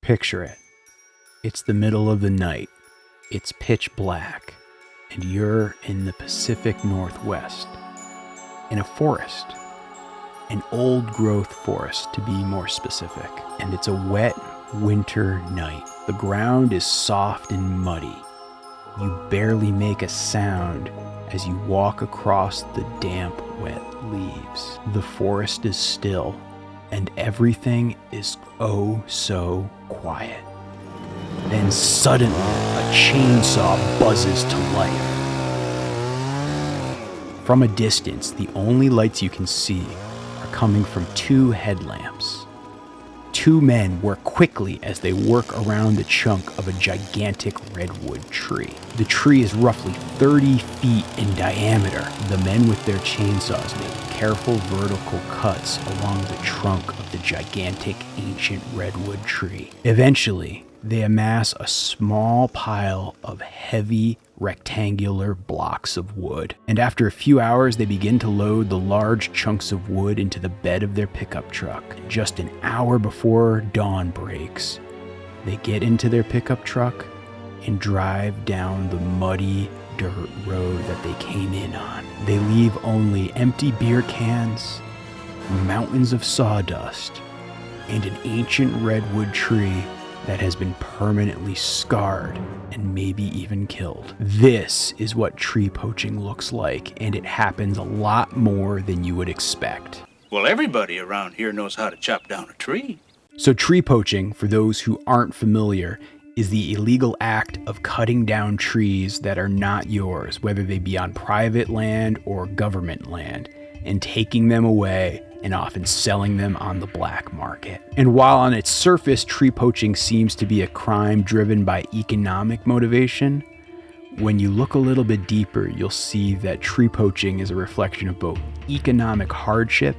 Picture it. It's the middle of the night. It's pitch black, and you're in the Pacific Northwest, in a forest, an old-growth forest to be more specific, and it's a wet winter night. The ground is soft and muddy. You barely make a sound as you walk across the damp, wet leaves. The forest is still, and everything is oh so quiet. Then suddenly, a chainsaw buzzes to life. From a distance, the only lights you can see are coming from two headlamps. Two men work quickly as they work around the chunk of a gigantic redwood tree. The tree is roughly 30 feet in diameter. The men with their chainsaws make careful vertical cuts along the trunk of the gigantic ancient redwood tree. Eventually, they amass a small pile of heavy rectangular blocks of wood. And after a few hours, they begin to load the large chunks of wood into the bed of their pickup truck. Just an hour before dawn breaks, they get into their pickup truck and drive down the muddy dirt road that they came in on. They leave only empty beer cans, mountains of sawdust, and an ancient redwood tree that has been permanently scarred and maybe even killed. This is what tree poaching looks like, and it happens a lot more than you would expect. Well, everybody around here knows how to chop down a tree. So tree poaching, for those who aren't familiar, is the illegal act of cutting down trees that are not yours, whether they be on private land or government land, and taking them away and often selling them on the black market. And while on its surface, tree poaching seems to be a crime driven by economic motivation, when you look a little bit deeper, you'll see that tree poaching is a reflection of both economic hardship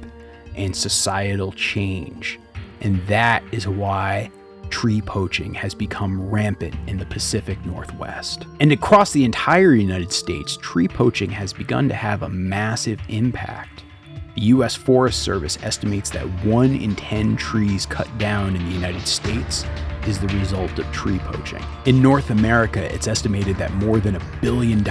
and societal change. And that is why tree poaching has become rampant in the Pacific Northwest. And across the entire United States, tree poaching has begun to have a massive impact. The U.S. Forest Service estimates that 1 in 10 trees cut down in the United States is the result of tree poaching. In North America, it's estimated that more than $1 billion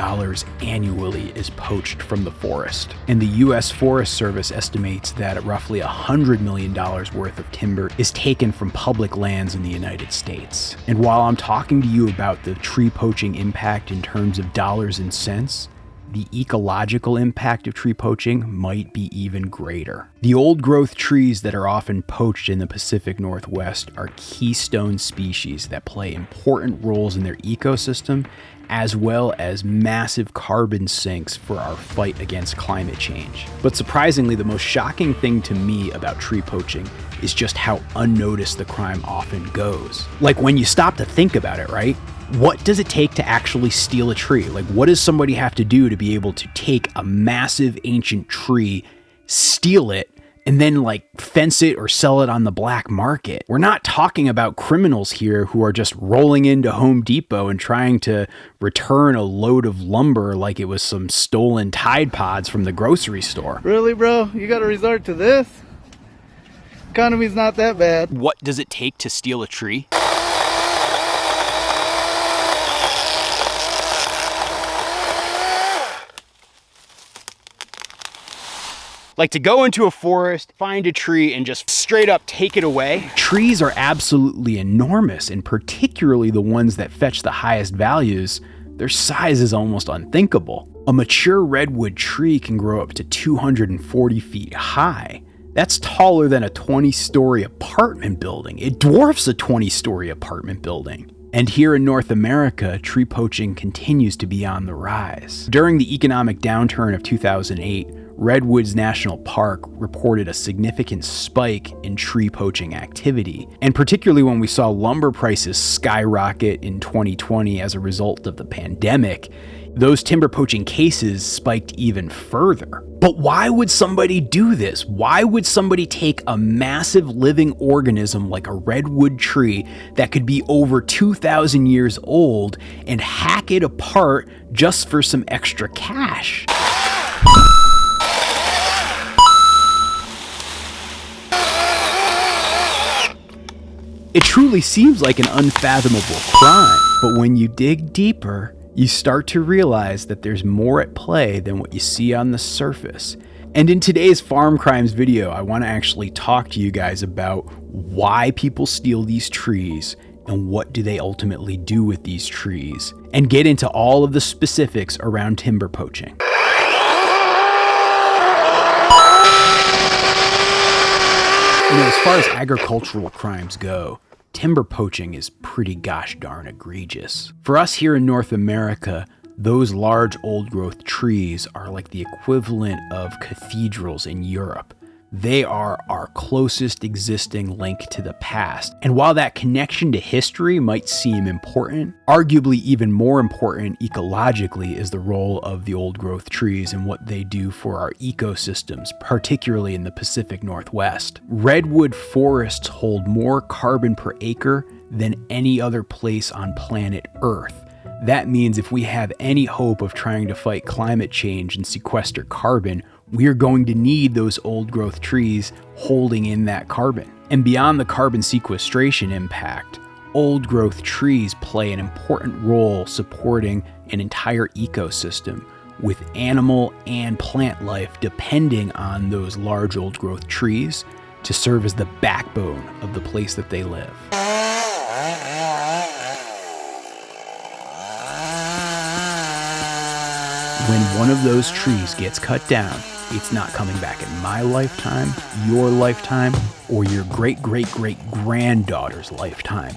annually is poached from the forest. And the U.S. Forest Service estimates that roughly $100 million worth of timber is taken from public lands in the United States. And while I'm talking to you about the tree poaching impact in terms of dollars and cents, the ecological impact of tree poaching might be even greater. The old growth trees that are often poached in the Pacific Northwest are keystone species that play important roles in their ecosystem, as well as massive carbon sinks for our fight against climate change. But surprisingly, the most shocking thing to me about tree poaching is just how unnoticed the crime often goes. Like when you stop to think about it, right? What does it take to actually steal a tree? Like, what does somebody have to do to be able to take a massive ancient tree, steal it, and then fence it or sell it on the black market? We're not talking about criminals here who are just rolling into Home Depot and trying to return a load of lumber like it was some stolen Tide Pods from the grocery store. Really, bro? You gotta resort to this? Economy's not that bad. What does it take to steal a tree? Like to go into a forest, find a tree, and just straight up take it away. Trees are absolutely enormous, and particularly the ones that fetch the highest values, their size is almost unthinkable. A mature redwood tree can grow up to 240 feet high. That's taller than a 20-story apartment building. It dwarfs a 20-story apartment building. And here in North America, tree poaching continues to be on the rise. During the economic downturn of 2008, Redwoods National Park reported a significant spike in tree poaching activity, and particularly when we saw lumber prices skyrocket in 2020 as a result of the pandemic, those timber poaching cases spiked even further. But why would somebody do this? Why would somebody take a massive living organism like a redwood tree that could be over 2,000 years old and hack it apart just for some extra cash? It truly seems like an unfathomable crime, but when you dig deeper, you start to realize that there's more at play than what you see on the surface. And in today's Farm Crimes video, I want to actually talk to you guys about why people steal these trees and what do they ultimately do with these trees, and get into all of the specifics around timber poaching. As far as agricultural crimes go, timber poaching is pretty gosh darn egregious. For us here in North America, those large old-growth trees are like the equivalent of cathedrals in Europe. They are our closest existing link to the past. And while that connection to history might seem important, arguably even more important ecologically is the role of the old-growth trees and what they do for our ecosystems, particularly in the Pacific Northwest. Redwood forests hold more carbon per acre than any other place on planet Earth. That means if we have any hope of trying to fight climate change and sequester carbon, we're going to need those old growth trees holding in that carbon. And beyond the carbon sequestration impact, old growth trees play an important role supporting an entire ecosystem, with animal and plant life depending on those large old growth trees to serve as the backbone of the place that they live. When one of those trees gets cut down, it's not coming back in my lifetime, your lifetime, or your great-great-great-granddaughter's lifetime.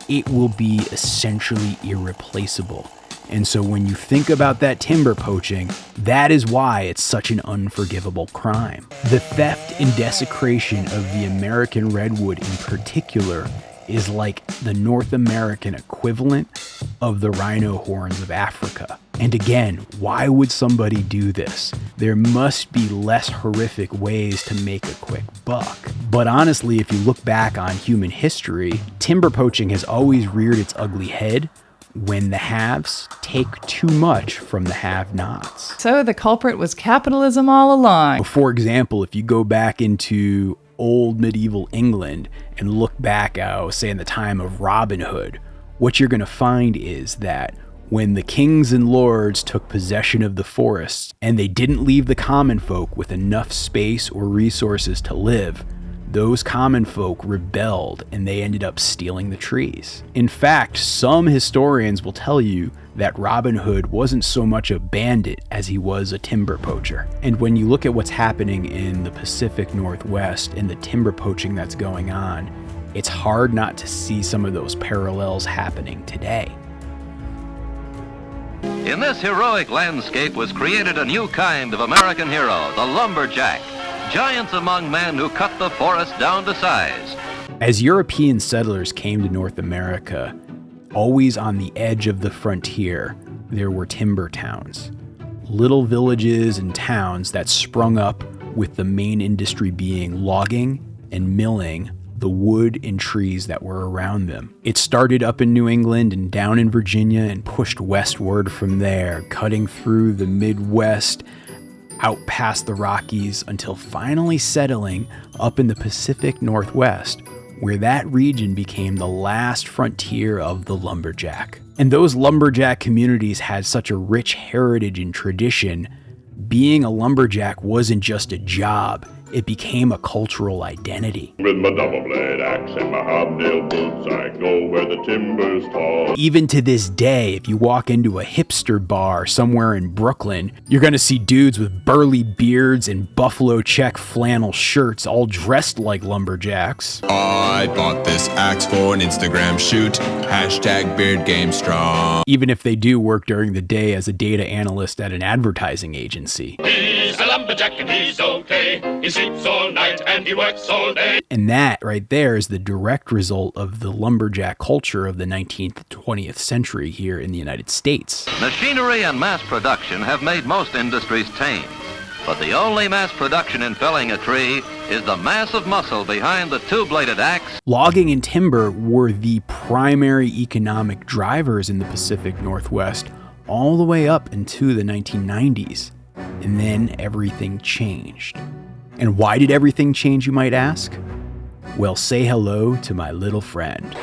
It will be essentially irreplaceable. And so when you think about that timber poaching, that is why it's such an unforgivable crime. The theft and desecration of the American redwood in particular is like the North American equivalent of the rhino horns of Africa. And again, why would somebody do this? There must be less horrific ways to make a quick buck. But honestly, if you look back on human history, timber poaching has always reared its ugly head when the haves take too much from the have-nots. So the culprit was capitalism all along. For example, if you go back into old medieval England and look back, say in the time of Robin Hood, what you're going to find is that when the kings and lords took possession of the forests and they didn't leave the common folk with enough space or resources to live, those common folk rebelled and they ended up stealing the trees. In fact, some historians will tell you that Robin Hood wasn't so much a bandit as he was a timber poacher. And when you look at what's happening in the Pacific Northwest and the timber poaching that's going on, it's hard not to see some of those parallels happening today. In this heroic landscape was created a new kind of American hero, the lumberjack. Giants among men who cut the forest down to size. As European settlers came to North America, always on the edge of the frontier, there were timber towns. Little villages and towns that sprung up with the main industry being logging and milling the wood and trees that were around them. It started up in New England and down in Virginia and pushed westward from there, cutting through the Midwest, out past the Rockies, until finally settling up in the Pacific Northwest, where that region became the last frontier of the lumberjack. And those lumberjack communities had such a rich heritage and tradition. Being a lumberjack wasn't just a job, it became a cultural identity. With my double blade axe and my hobnail boots, I go where the timber's tall. Even to this day, if you walk into a hipster bar somewhere in Brooklyn, you're gonna see dudes with burly beards and buffalo check flannel shirts all dressed like lumberjacks. I bought this axe for an Instagram shoot. Hashtag beard game strong. Even if they do work during the day as a data analyst at an advertising agency. He's a lumberjack and he's okay. He sleeps all night and he works all day. And that right there is the direct result of the lumberjack culture of the 19th, 20th century here in the United States. Machinery and mass production have made most industries tame. But the only mass production in felling a tree is the massive muscle behind the two-bladed axe. Logging and timber were the primary economic drivers in the Pacific Northwest all the way up into the 1990s. And then everything changed. And why did everything change, you might ask? Well, say hello to my little friend.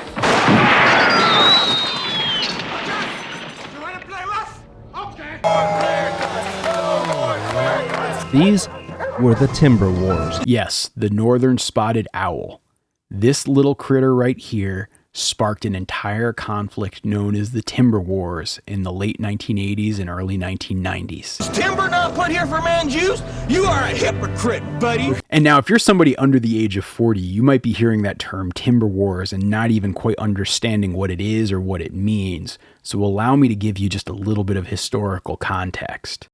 These were the Timber Wars. Yes, the northern spotted owl. This little critter right here sparked an entire conflict known as the Timber Wars in the late 1980s and early 1990s. Is timber not put here for man's use? You are a hypocrite, buddy. And now, if you're somebody under the age of 40, you might be hearing that term Timber Wars and not even quite understanding what it is or what it means. So allow me to give you just a little bit of historical context.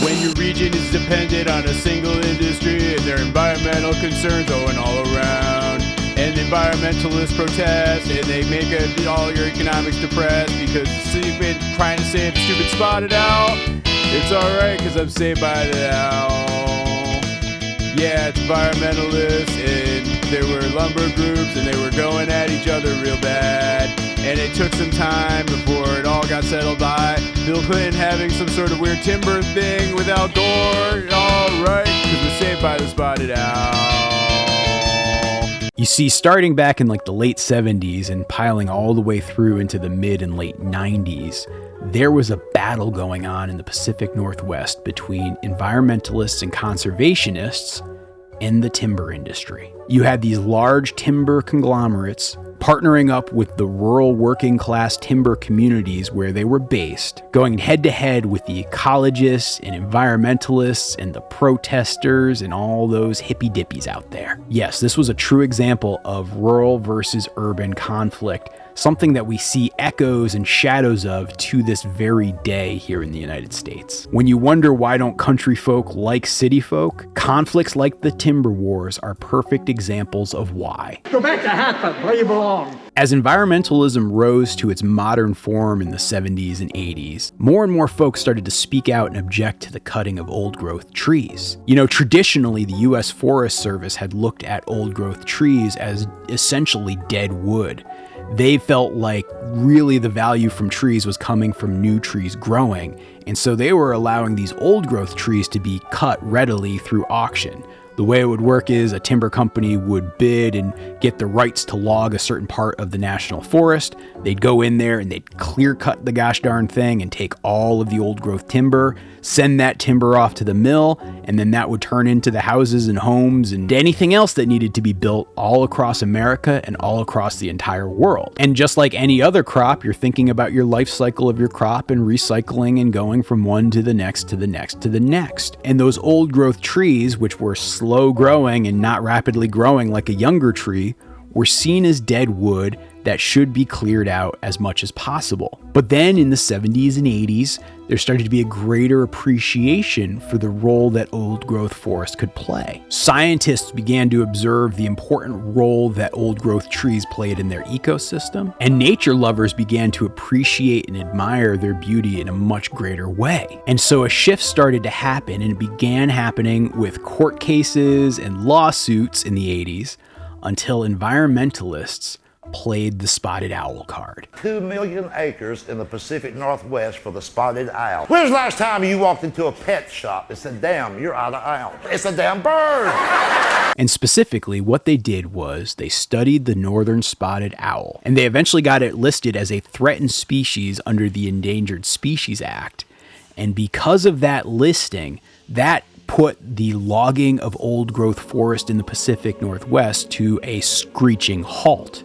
When your region is dependent on a single industry and their environmental concerns going all around, and environmentalists protest and they make all your economics depressed because you've been trying to save the stupid spotted owl, it's alright because I'm saved by the owl. Yeah, it's environmentalists and there were lumber groups and they were going at each other real bad. And it took some time before it all got settled by Bill Clinton having some sort of weird timber thing with Al Gore. Alright, because we're saved by the spotted owl. You see, starting back in like the late 70s and piling all the way through into the mid and late 90s, there was a battle going on in the Pacific Northwest between environmentalists and conservationists and the timber industry. You had these large timber conglomerates partnering up with the rural working class timber communities where they were based, going head to head with the ecologists and environmentalists and the protesters and all those hippy dippies out there. Yes, this was a true example of rural versus urban conflict, something that we see echoes and shadows of to this very day here in the United States. When you wonder why don't country folk like city folk, conflicts like the Timber Wars are perfect examples of why. Go back to Hatfield, where you belong. As environmentalism rose to its modern form in the 70s and 80s, more and more folks started to speak out and object to the cutting of old-growth trees. You know, traditionally, the U.S. Forest Service had looked at old-growth trees as essentially dead wood. They felt like really the value from trees was coming from new trees growing, and so they were allowing these old-growth trees to be cut readily through auction. The way it would work is a timber company would bid and get the rights to log a certain part of the national forest. They'd go in there and they'd clear cut the gosh darn thing and take all of the old growth timber, send that timber off to the mill, and then that would turn into the houses and homes and anything else that needed to be built all across America and all across the entire world. And just like any other crop, you're thinking about your life cycle of your crop and recycling and going from one to the next to the next to the next. And those old growth trees, which were slow growing and not rapidly growing like a younger tree, were seen as dead wood that should be cleared out as much as possible. But then in the 70s and 80s, there started to be a greater appreciation for the role that old growth forests could play. Scientists began to observe the important role that old growth trees played in their ecosystem, and nature lovers began to appreciate and admire their beauty in a much greater way. And so a shift started to happen, and it began happening with court cases and lawsuits in the 80s until environmentalists played the spotted owl card. 2 million acres in the Pacific Northwest for the spotted owl. When's the last time you walked into a pet shop and said, damn, you're out of owl? It's a damn bird. And specifically, what they did was they studied the northern spotted owl, and they eventually got it listed as a threatened species under the Endangered Species Act. And because of that listing, that put the logging of old growth forest in the Pacific Northwest to a screeching halt.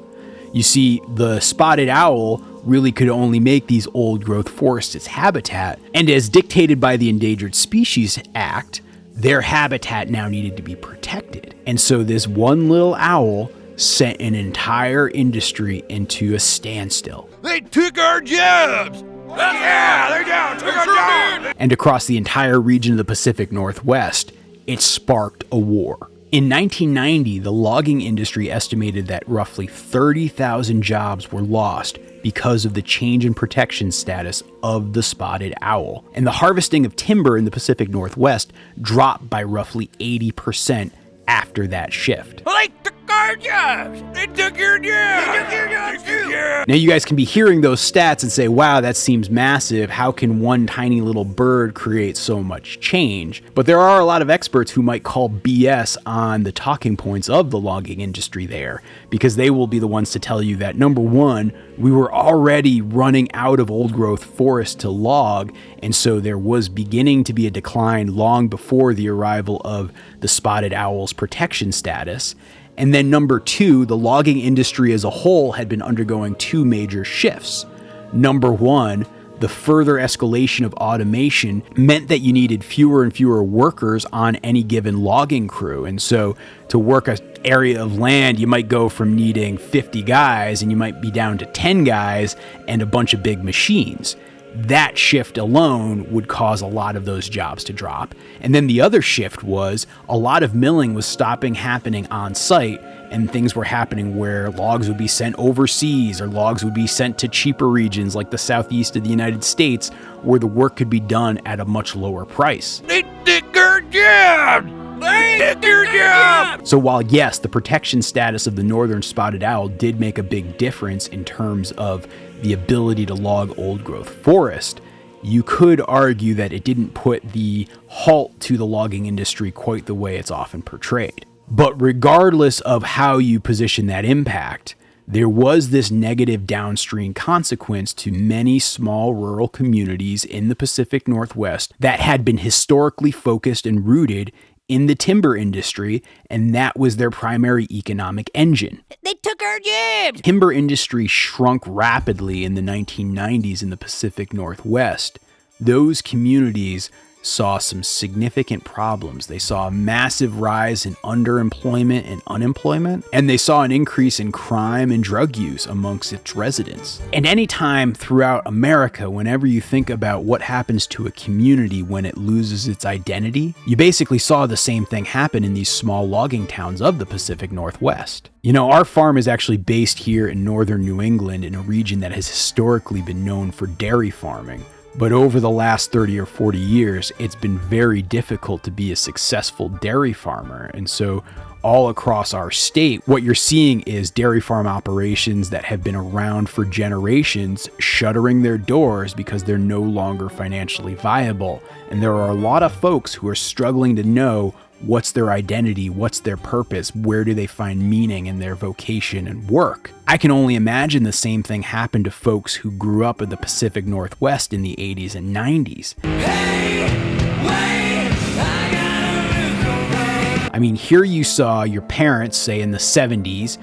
You see, the spotted owl really could only make these old growth forests its habitat, and as dictated by the Endangered Species Act, their habitat now needed to be protected. And so this one little owl sent an entire industry into a standstill. They took our jobs! Yeah, they're down, took our jobs! And across the entire region of the Pacific Northwest, it sparked a war. In 1990, the logging industry estimated that roughly 30,000 jobs were lost because of the change in protection status of the spotted owl. And the harvesting of timber in the Pacific Northwest dropped by roughly 80% after that shift. Well, they took our jobs! They took your jobs! They took your jobs too! Now you guys can be hearing those stats and say, wow, that seems massive. How can one tiny little bird create so much change? But there are a lot of experts who might call BS on the talking points of the logging industry there, because they will be the ones to tell you that, number one, we were already running out of old growth forest to log, and so there was beginning to be a decline long before the arrival of the spotted owl's protection status. And then number two, the logging industry as a whole had been undergoing two major shifts. Number one, the further escalation of automation meant that you needed fewer and fewer workers on any given logging crew. And so to work an area of land, you might go from needing 50 guys and you might be down to 10 guys and a bunch of big machines. That shift alone would cause a lot of those jobs to drop. And then the other shift was a lot of milling was stopping happening on site, and things were happening where logs would be sent overseas or logs would be sent to cheaper regions like the southeast of the United States, where the work could be done at a much lower price. They did their job! They did their job! So while yes, the protection status of the northern spotted owl did make a big difference in terms of the ability to log old growth forest, you could argue that it didn't put the halt to the logging industry quite the way it's often portrayed. But regardless of how you position that impact, there was this negative downstream consequence to many small rural communities in the Pacific Northwest that had been historically focused and rooted in the timber industry, and that was their primary economic engine. They took our jobs! Timber industry shrunk rapidly in the 1990s in the Pacific Northwest. Those communities saw some significant problems. They saw a massive rise in underemployment and unemployment, and they saw an increase in crime and drug use amongst its residents. And anytime throughout America, whenever you think about what happens to a community when it loses its identity, you basically saw the same thing happen in these small logging towns of the Pacific Northwest. You know, our farm is actually based here in northern New England in a region that has historically been known for dairy farming. But over the last 30 or 40 years, it's been very difficult to be a successful dairy farmer. And so all across our state, what you're seeing is dairy farm operations that have been around for generations shuttering their doors because they're no longer financially viable. And there are a lot of folks who are struggling to know what's their identity, what's their purpose, where do they find meaning in their vocation and work. I can only imagine the same thing happened to folks who grew up in the Pacific Northwest in the 80s and 90s. I mean, here you saw your parents, say in the 70s,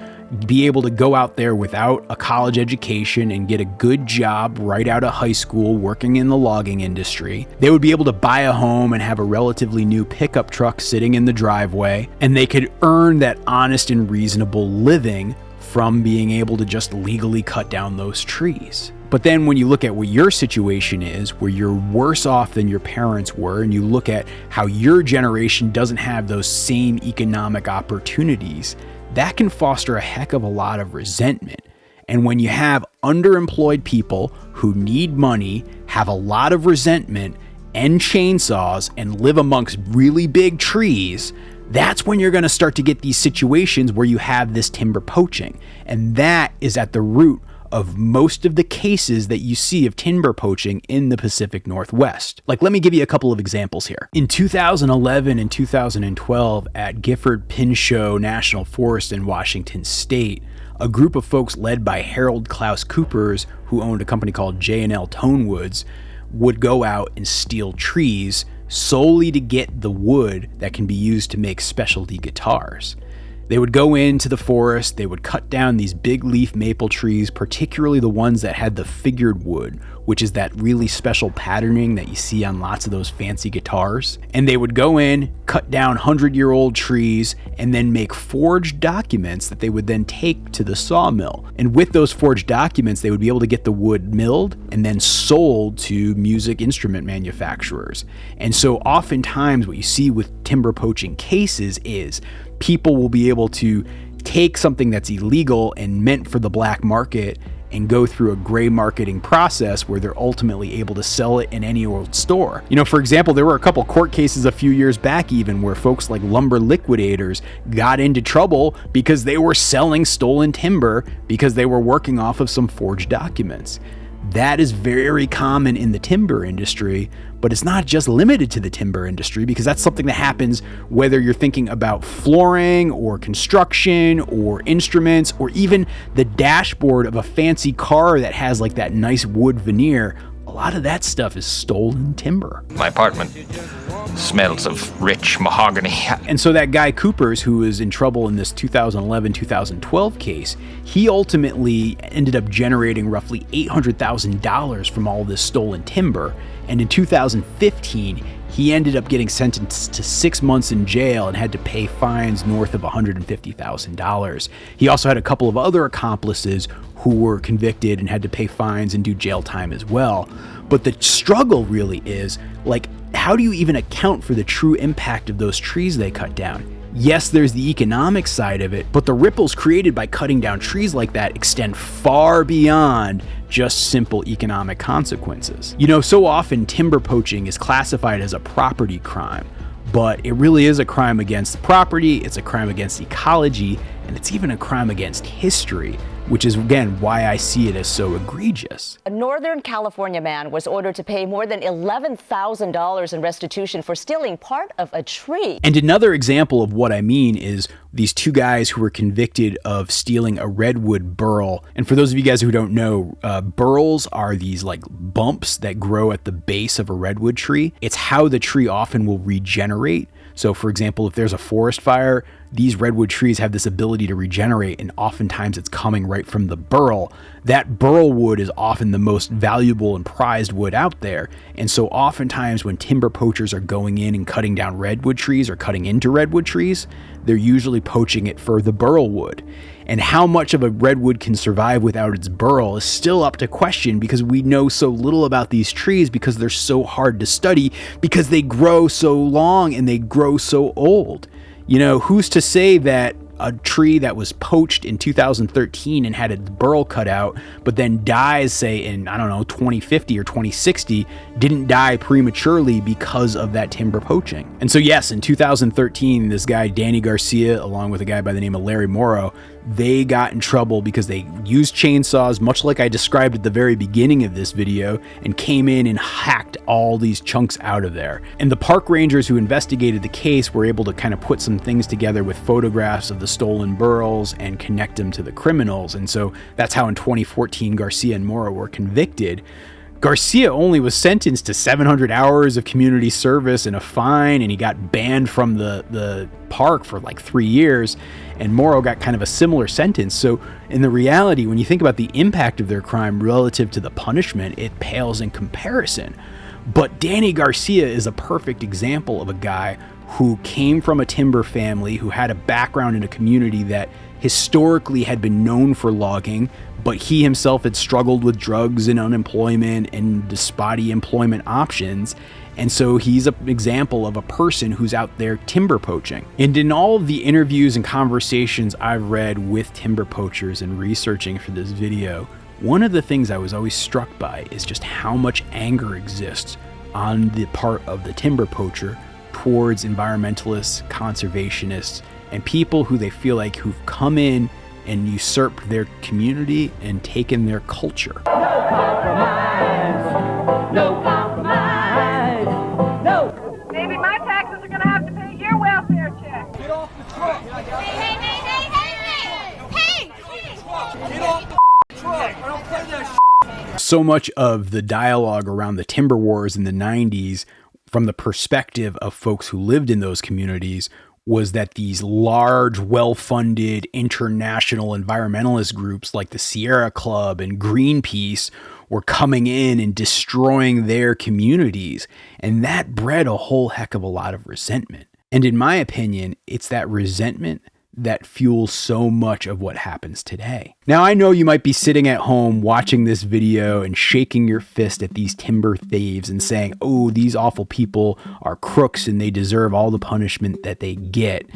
be able to go out there without a college education and get a good job right out of high school working in the logging industry. They would be able to buy a home and have a relatively new pickup truck sitting in the driveway, and they could earn that honest and reasonable living from being able to just legally cut down those trees. But then when you look at what your situation is, where you're worse off than your parents were, and you look at how your generation doesn't have those same economic opportunities, that can foster a heck of a lot of resentment. And when you have underemployed people who need money, have a lot of resentment and chainsaws, and live amongst really big trees, that's when you're going to start to get these situations where you have this timber poaching. And that is at the root of most of the cases that you see of timber poaching in the Pacific Northwest. Like, let me give you a couple of examples here. In 2011 and 2012 at Gifford-Pinchot National Forest in Washington State, a group of folks led by Harold Klaus Coopers, who owned a company called J&L Tonewoods, would go out and steal trees solely to get the wood that can be used to make specialty guitars. They would go into the forest, they would cut down these big leaf maple trees, particularly the ones that had the figured wood, which is that really special patterning that you see on lots of those fancy guitars. And they would go in, cut down 100-year-old trees, and then make forged documents that they would then take to the sawmill. And with those forged documents, they would be able to get the wood milled and then sold to music instrument manufacturers. And so oftentimes what you see with timber poaching cases is people will be able to take something that's illegal and meant for the black market and go through a gray marketing process where they're ultimately able to sell it in any old store. You know, for example, there were a couple court cases a few years back even where folks like lumber liquidators got into trouble because they were selling stolen timber because they were working off of some forged documents. That is very common in the timber industry, but it's not just limited to the timber industry, because that's something that happens whether you're thinking about flooring or construction or instruments or even the dashboard of a fancy car that has like that nice wood veneer. A lot of that stuff is stolen timber. My apartment smells of rich mahogany. And so that guy Coopers, who was in trouble in this 2011-2012 case, he ultimately ended up generating roughly $800,000 from all this stolen timber. And in 2015, he ended up getting sentenced to 6 months in jail and had to pay fines north of $150,000. He also had a couple of other accomplices who were convicted and had to pay fines and do jail time as well. But the struggle really is, like, how do you even account for the true impact of those trees they cut down? Yes, there's the economic side of it, but the ripples created by cutting down trees like that extend far beyond just simple economic consequences. You know, so often timber poaching is classified as a property crime, but it really is a crime against property, it's a crime against ecology, and it's even a crime against history, which is, again, why I see it as so egregious. A Northern California man was ordered to pay more than $11,000 in restitution for stealing part of a tree. And another example of what I mean is these two guys who were convicted of stealing a redwood burl. And for those of you guys who don't know, burls are these like bumps that grow at the base of a redwood tree. It's how the tree often will regenerate. So for example, if there's a forest fire, these redwood trees have this ability to regenerate, and oftentimes it's coming right from the burl. That burl wood is often the most valuable and prized wood out there. And so oftentimes when timber poachers are going in and cutting down redwood trees or cutting into redwood trees, they're usually poaching it for the burl wood. And how much of a redwood can survive without its burl is still up to question, because we know so little about these trees because they're so hard to study, because they grow so long and they grow so old. You know, who's to say that a tree that was poached in 2013 and had its burl cut out, but then dies, say, in, I don't know, 2050 or 2060, didn't die prematurely because of that timber poaching. And so, yes, in 2013, this guy, Danny Garcia, along with a guy by the name of Larry Morrow, they got in trouble because they used chainsaws, much like I described at the very beginning of this video, and came in and hacked all these chunks out of there. And the park rangers who investigated the case were able to kind of put some things together with photographs of the stolen burls and connect them to the criminals. And so that's how in 2014 Garcia and Morrow were convicted. Garcia only was sentenced to 700 hours of community service and a fine, and he got banned from the park for like 3 years, and Morrow got kind of a similar sentence. So in the reality, when you think about the impact of their crime relative to the punishment, it pales in comparison. But Danny Garcia is a perfect example of a guy who came from a timber family, who had a background in a community that historically had been known for logging, but he himself had struggled with drugs and unemployment and the spotty employment options. And so he's an example of a person who's out there timber poaching. And in all of the interviews and conversations I've read with timber poachers and researching for this video, one of the things I was always struck by is just how much anger exists on the part of the timber poacher towards environmentalists, conservationists, and people who they feel like who've come in and usurped their community and taken their culture. No compromise. No compromise. No. Maybe my taxes are going to have to pay your welfare check. Get off the truck. Hey. Get off the truck. I don't play that shit. So much of the dialogue around the timber wars in the 90s, from the perspective of folks who lived in those communities, was that these large, well-funded international environmentalist groups like the Sierra Club and Greenpeace were coming in and destroying their communities. And that bred a whole heck of a lot of resentment. And in my opinion, it's that resentment that fuels so much of what happens today. Now, I know you might be sitting at home watching this video and shaking your fist at these timber thieves and saying, oh, these awful people are crooks and they deserve all the punishment that they get.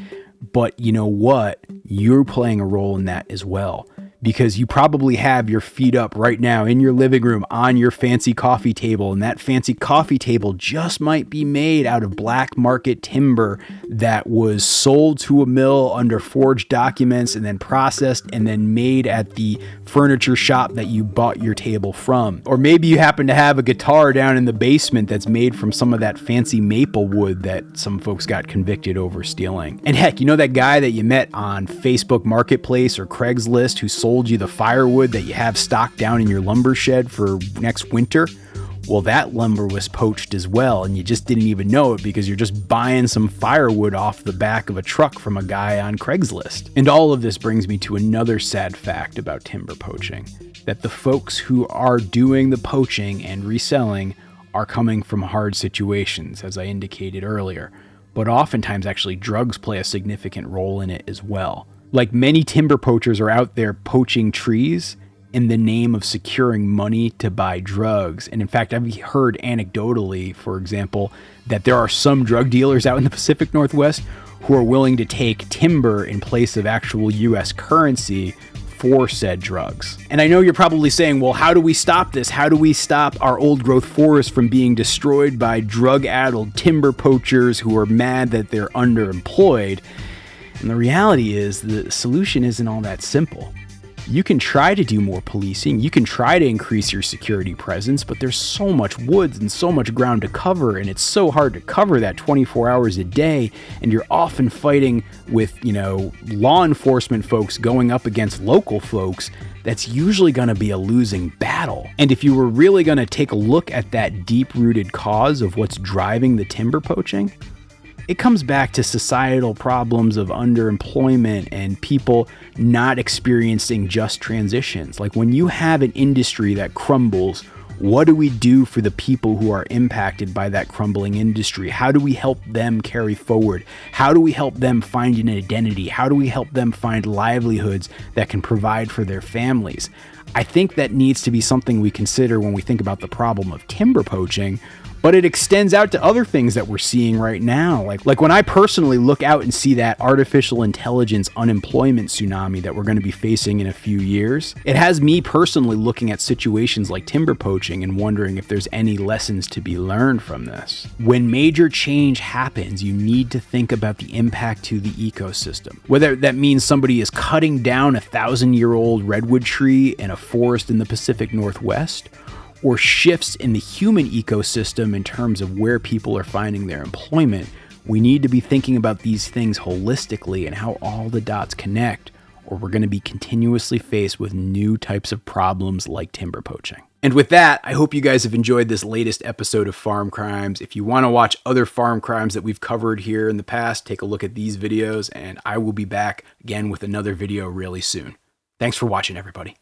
But you know what? You're playing a role in that as well. because you probably have your feet up right now in your living room on your fancy coffee table, and that fancy coffee table just might be made out of black market timber that was sold to a mill under forged documents and then processed and then made at the furniture shop that you bought your table from. Or maybe you happen to have a guitar down in the basement that's made from some of that fancy maple wood that some folks got convicted over stealing. And heck, you know that guy that you met on Facebook Marketplace or Craigslist who sold you the firewood that you have stocked down in your lumber shed for next winter? Well, that lumber was poached as well, and you just didn't even know it because you're just buying some firewood off the back of a truck from a guy on Craigslist. And all of this brings me to another sad fact about timber poaching, that the folks who are doing the poaching and reselling are coming from hard situations, as I indicated earlier, but oftentimes actually drugs play a significant role in it as well. Like, many timber poachers are out there poaching trees in the name of securing money to buy drugs. And in fact, I've heard anecdotally, for example, that there are some drug dealers out in the Pacific Northwest who are willing to take timber in place of actual US currency for said drugs. And I know you're probably saying, well, how do we stop this? How do we stop our old growth forests from being destroyed by drug-addled timber poachers who are mad that they're underemployed? And the reality is the solution isn't all that simple. You can try to do more policing, you can try to increase your security presence, but there's so much woods and so much ground to cover, and it's so hard to cover that 24 hours a day, and you're often fighting with, law enforcement folks going up against local folks. That's usually going to be a losing battle. And if you were really going to take a look at that deep-rooted cause of what's driving the timber poaching, it comes back to societal problems of underemployment and people not experiencing just transitions. Like, when you have an industry that crumbles, what do we do for the people who are impacted by that crumbling industry? How do we help them carry forward? How do we help them find an identity? How do we help them find livelihoods that can provide for their families? I think that needs to be something we consider when we think about the problem of timber poaching. But it extends out to other things that we're seeing right now. Like when I personally look out and see that artificial intelligence unemployment tsunami that we're going to be facing in a few years, it has me personally looking at situations like timber poaching and wondering if there's any lessons to be learned from this. When major change happens, you need to think about the impact to the ecosystem. Whether that means somebody is cutting down 1,000-year-old redwood tree in a forest in the Pacific Northwest, or shifts in the human ecosystem in terms of where people are finding their employment, we need to be thinking about these things holistically and how all the dots connect, or we're going to be continuously faced with new types of problems like timber poaching. And with that, I hope you guys have enjoyed this latest episode of Farm Crimes. If you want to watch other farm crimes that we've covered here in the past, take a look at these videos, and I will be back again with another video really soon. Thanks for watching, everybody.